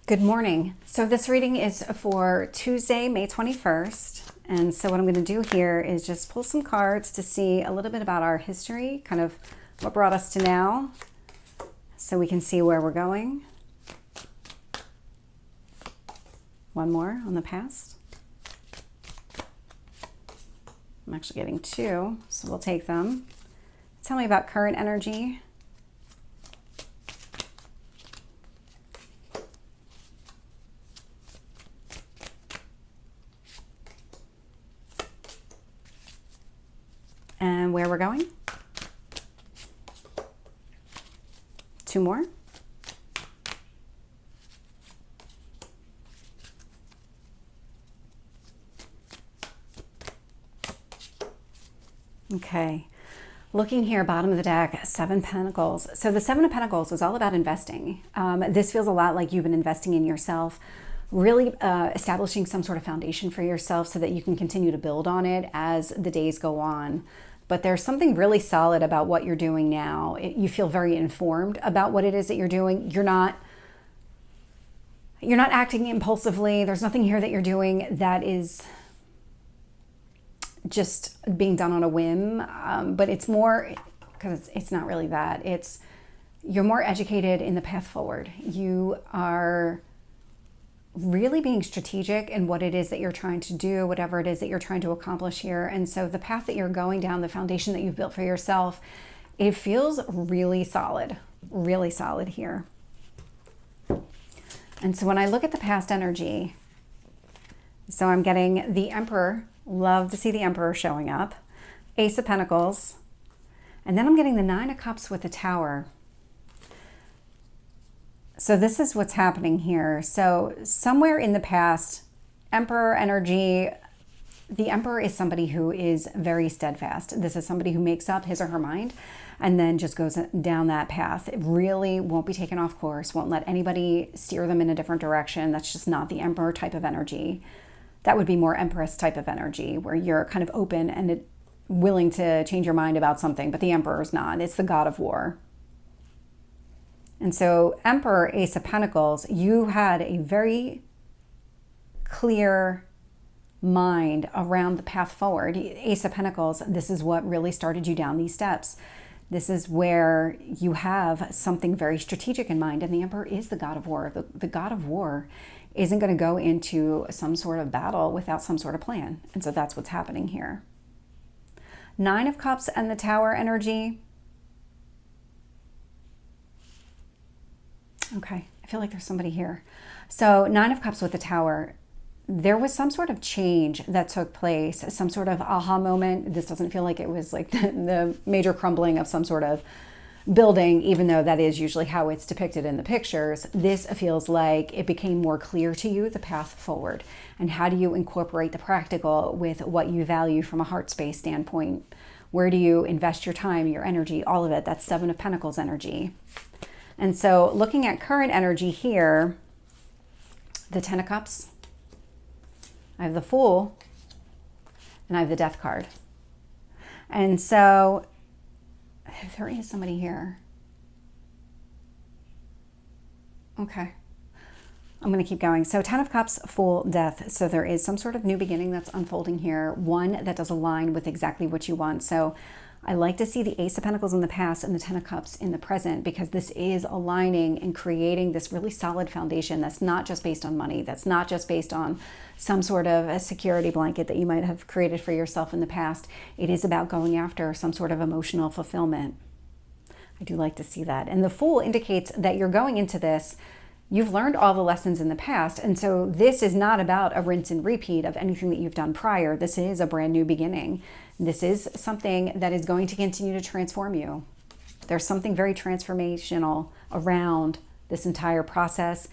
Good morning. So this reading is for Tuesday, May 21st. And so what I'm going to do here is just pull some cards to see a little bit about our history, kind of what brought us to now, so we can see where we're going. One more on the past. I'm actually getting two, so we'll take them. Tell me about current energy. And where we're going. Two more. Okay. Looking here, bottom of the deck, Seven Pentacles. So the Seven of Pentacles is all about investing. This feels a lot like you've been investing in yourself, really establishing some sort of foundation for yourself so that you can continue to build on it as the days go on. But there's something really solid about what you're doing now. You feel very informed about what it is that you're doing. You're not acting impulsively. There's nothing here that you're doing that is just being done on a whim, but it's more, because it's not really that. You're more educated in the path forward. You are really being strategic in what it is that you're trying to do, whatever it is that you're trying to accomplish here. And so the path that you're going down, the foundation that you've built for yourself, it feels really solid here. And so when I look at the past energy, so I'm getting the Emperor. Love to see the Emperor showing up. Ace of Pentacles. And then I'm getting the Nine of Cups with the Tower. So this is what's happening here. So somewhere in the past, Emperor energy, the Emperor is somebody who is very steadfast. This is somebody who makes up his or her mind and then just goes down that path. It really won't be taken off course, won't let anybody steer them in a different direction. That's just not the Emperor type of energy. That would be more Empress type of energy, where you're kind of open and willing to change your mind about something, but the Emperor is not. It's the God of War. And so Emperor, Ace of Pentacles, you had a very clear mind around the path forward. Ace of Pentacles, this is what really started you down these steps. This is where you have something very strategic in mind, and the Emperor is the God of War. The God of War isn't going to go into some sort of battle without some sort of plan. And so that's what's happening here. Nine of Cups and the Tower energy. Okay, I feel like there's somebody here. So Nine of Cups with the Tower. There was some sort of change that took place, some sort of aha moment. This doesn't feel like it was like the major crumbling of some sort of building, even though that is usually how it's depicted in the pictures. This feels like it became more clear to you, the path forward. And how do you incorporate the practical with what you value from a heart space standpoint? Where do you invest your time, your energy, all of it? That's Seven of Pentacles energy. And so looking at current energy here, the Ten of Cups, I have the Fool, and I have the Death card. And so there is somebody here. Okay. I'm going to keep going. So Ten of Cups, Fool, Death. So there is some sort of new beginning that's unfolding here. One that does align with exactly what you want. So I like to see the Ace of Pentacles in the past and the Ten of Cups in the present, because this is aligning and creating this really solid foundation that's not just based on money. That's not just based on some sort of a security blanket that you might have created for yourself in the past. It is about going after some sort of emotional fulfillment. I do like to see that. And the Fool indicates that you're going into this, you've learned all the lessons in the past. And so this is not about a rinse and repeat of anything that you've done prior. This is a brand new beginning. This is something that is going to continue to transform you. There's something very transformational around this entire process.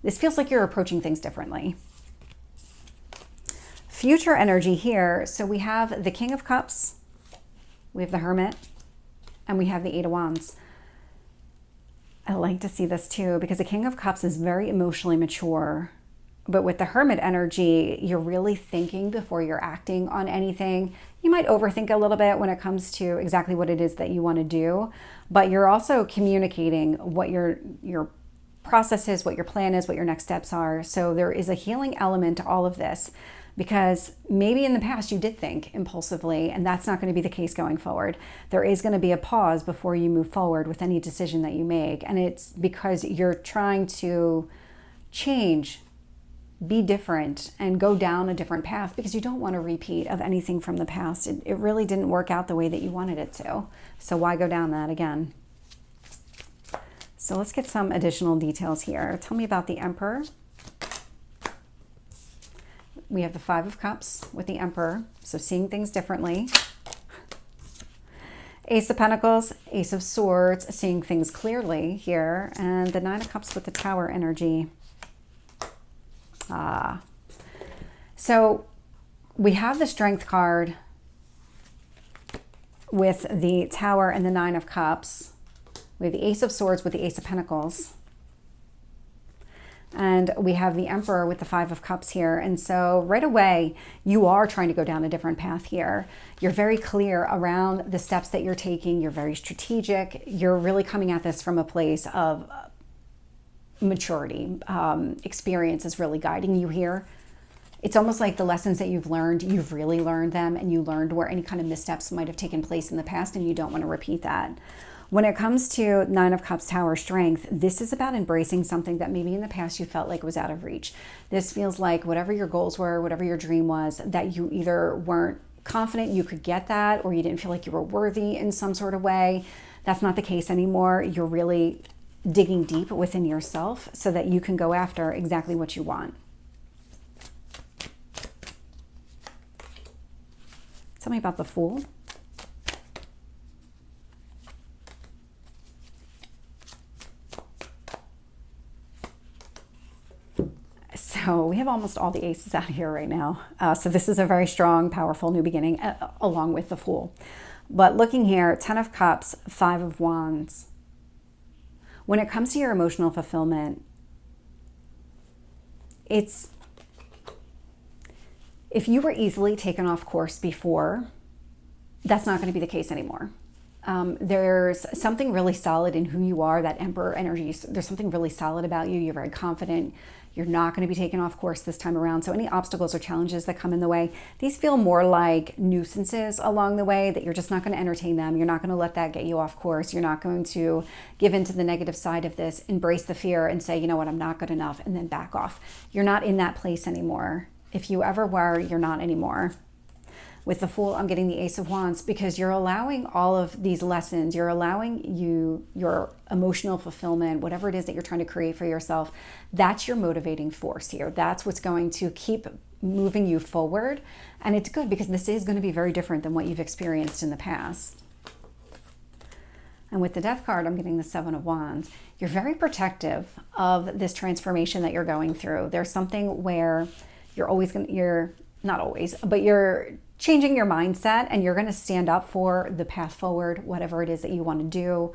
This feels like you're approaching things differently. Future energy here. So we have the King of Cups, we have the Hermit, and we have the Eight of Wands. I like to see this too, because the King of Cups is very emotionally mature. But with the Hermit energy, you're really thinking before you're acting on anything. You might overthink a little bit when it comes to exactly what it is that you want to do, but you're also communicating what you're process is, what your plan is, what your next steps are. So there is a healing element to all of this, because maybe in the past you did think impulsively, and that's not going to be the case going forward. There is going to be a pause before you move forward with any decision that you make. And it's because you're trying to change, be different, and go down a different path, because you don't want a repeat of anything from the past. It really didn't work out the way that you wanted it to. So why go down that again? So let's get some additional details here. Tell me about the Emperor. We have the Five of Cups with the Emperor, so seeing things differently. Ace of Pentacles, Ace of Swords, seeing things clearly here. And the Nine of Cups with the Tower energy. So we have the Strength card with the Tower and the Nine of Cups. We have the Ace of Swords with the Ace of Pentacles. And we have the Emperor with the Five of Cups here. And so right away, you are trying to go down a different path here. You're very clear around the steps that you're taking. You're very strategic. You're really coming at this from a place of maturity. Experience is really guiding you here. It's almost like the lessons that you've learned, you've really learned them, and you learned where any kind of missteps might have taken place in the past, and you don't want to repeat that. When it comes to Nine of Cups, Tower, Strength, this is about embracing something that maybe in the past you felt like was out of reach. This feels like whatever your goals were, whatever your dream was, that you either weren't confident you could get that, or you didn't feel like you were worthy in some sort of way. That's not the case anymore. You're really digging deep within yourself so that you can go after exactly what you want. Tell me about the Fool. So we have almost all the aces out here right now. So this is a very strong, powerful new beginning, along with the Fool. But looking here, 10 of Cups, 5 of Wands. When it comes to your emotional fulfillment, it's, if you were easily taken off course before, that's not going to be the case anymore. There's something really solid in who you are, that Emperor energy. There's something really solid about you. You're very confident. You're not going to be taken off course this time around. So any obstacles or challenges that come in the way, these feel more like nuisances along the way, that you're just not going to entertain them. You're not going to let that get you off course. You're not going to give into the negative side of this, embrace the fear and say, you know what, I'm not good enough, and then back off. You're not in that place anymore. If you ever were, you're not anymore. With the Fool, I'm getting the Ace of Wands, because you're allowing all of these lessons. You're allowing your emotional fulfillment, whatever it is that you're trying to create for yourself. That's your motivating force here. That's what's going to keep moving you forward. And it's good, because this is going to be very different than what you've experienced in the past. And with the Death card, I'm getting the Seven of Wands. You're very protective of this transformation that you're going through. There's something where you're not always, but you're changing your mindset, and you're going to stand up for the path forward, whatever it is that you want to do.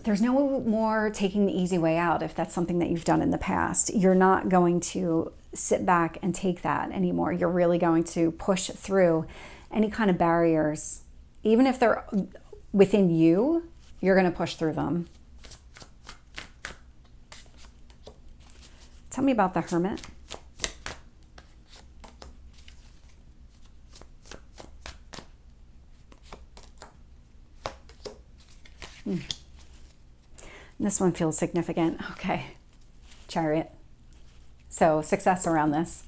There's no more taking the easy way out if that's something that you've done in the past. You're not going to sit back and take that anymore. You're really going to push through any kind of barriers. Even if they're within you, you're going to push through them. Tell me about the Hermit. This one feels significant. Okay. Chariot. So success around this.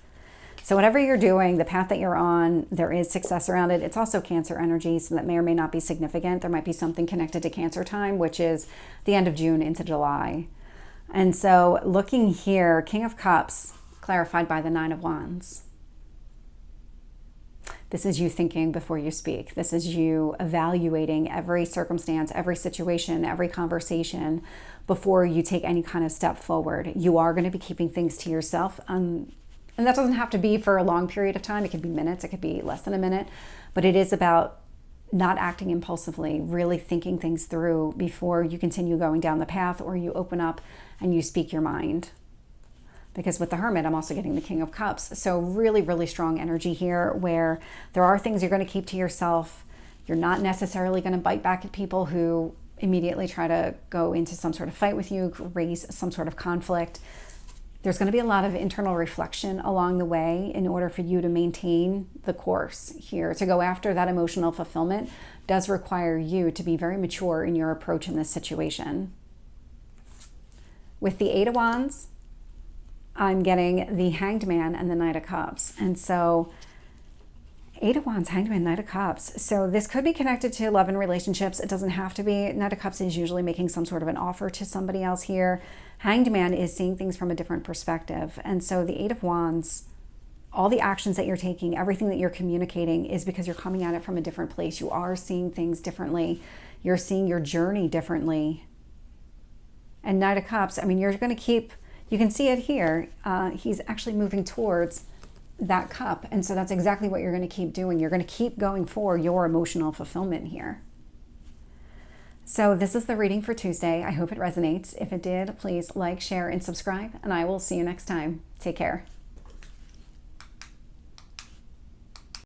So whatever you're doing, the path that you're on, there is success around it. It's also Cancer energy, so that may or may not be significant. There might be something connected to Cancer time, which is the end of June into July. And so looking here, King of Cups, clarified by the Nine of Wands. This is you thinking before you speak. This is you evaluating every circumstance, every situation, every conversation before you take any kind of step forward. You are going to be keeping things to yourself. And that doesn't have to be for a long period of time. It could be minutes. It could be less than a minute. But it is about not acting impulsively, really thinking things through before you continue going down the path, or you open up and you speak your mind. Because with the Hermit, I'm also getting the King of Cups. So really, really strong energy here, where there are things you're going to keep to yourself. You're not necessarily going to bite back at people who immediately try to go into some sort of fight with you, raise some sort of conflict. There's going to be a lot of internal reflection along the way in order for you to maintain the course here. To go after that emotional fulfillment does require you to be very mature in your approach in this situation. With the Eight of Wands, I'm getting the Hanged Man and the Knight of Cups. And so Eight of Wands, Hanged Man, Knight of Cups. So this could be connected to love and relationships. It doesn't have to be. Knight of Cups is usually making some sort of an offer to somebody else here. Hanged Man is seeing things from a different perspective. And so the Eight of Wands, all the actions that you're taking, everything that you're communicating is because you're coming at it from a different place. You are seeing things differently. You're seeing your journey differently. And Knight of Cups, I mean, you're going to keep, you can see it here. He's actually moving towards that cup. And so that's exactly what you're going to keep doing. You're going to keep going for your emotional fulfillment here. So this is the reading for Tuesday. I hope it resonates. If it did, please like, share, and subscribe, and I will see you next time. Take care.